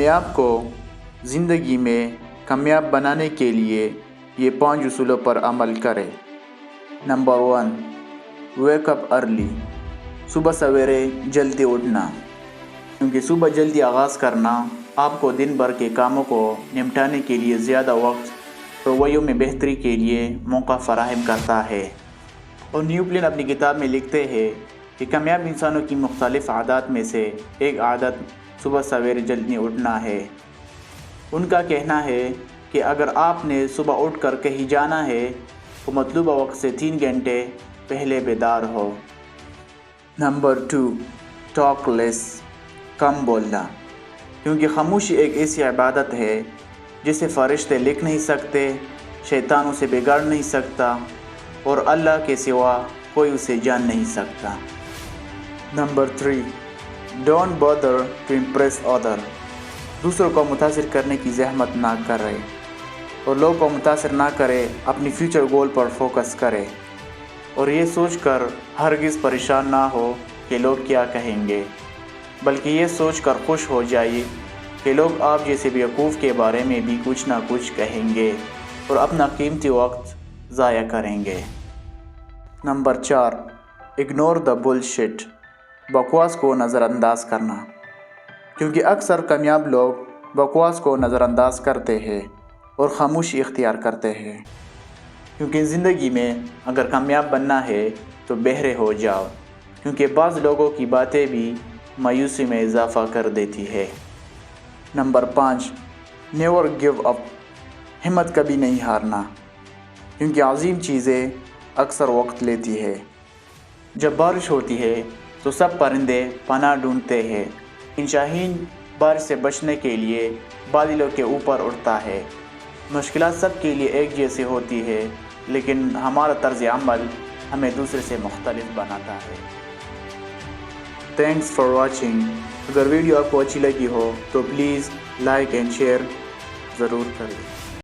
अपने आप को ज़िंदगी में कामयाब बनाने के लिए ये 5 उसूलों पर अमल करें। Number 1, wake up early. सुबह सवेरे जल्दी उठना, क्योंकि सुबह जल्दी आगाज़ करना आपको दिन भर के कामों को निपटाने के लिए ज़्यादा वक्त रवैयों में बेहतरी के लिए मौका फराहम करता है। और न्यूप्लिन अपनी किताब में लिखते हैं कि कामयाब इंसानों की मुख्तलिफ़ आदत में से एक आदत सुबह सवेरे जल्दी उठना है। उनका कहना है कि अगर आपने सुबह उठकर कहीं जाना है तो मतलूबा वक्त से 3 घंटे पहले बेदार हो। Number 2, talk less. कम बोलना, क्योंकि खामोशी एक ऐसी इबादत है जिसे फरिश्ते लिख नहीं सकते, शैतान उसे बिगाड़ नहीं सकता और अल्लाह के सिवा कोई उसे जान नहीं सकता। Number 3, don't bother to impress other. दूसरों को मुतासिर करने की ज़हमत ना करें और लोगों को मुतासिर ना करें, अपनी फ्यूचर गोल पर फोकस करें और ये सोचकर हरगिज़ परेशान ना हो कि लोग क्या कहेंगे, बल्कि ये सोचकर खुश हो जाइए कि लोग आप जैसे बेवकूफ़ के बारे में भी कुछ ना कुछ कहेंगे और अपना कीमती वक्त ज़ाया करेंगे। Number 4, ignore the bullshit. बकवास को नज़रअंदाज करना, क्योंकि अक्सर कामयाब लोग बकवास को नज़रअंदाज करते हैं और खामोशी इख्तियार करते हैं। क्योंकि ज़िंदगी में अगर कामयाब बनना है तो बहरे हो जाओ, क्योंकि बाज़ लोगों की बातें भी मायूसी में इजाफ़ा कर देती है। Number 5, never give up. हिम्मत कभी नहीं हारना, क्योंकि अजीम चीज़ें अक्सर वक्त लेती है। जब बारिश होती है तो सब परिंदे पनाह ढूंढते हैं, लेकिन शाहीन बारिश से बचने के लिए बादलों के ऊपर उड़ता है। मुश्किलात सब के लिए एक जैसी होती है, लेकिन हमारा तर्ज़ अमल हमें दूसरे से मुख्तलिफ बनाता है। Thanks for watching. अगर वीडियो आपको अच्छी लगी हो तो प्लीज़ लाइक एंड शेयर ज़रूर करें।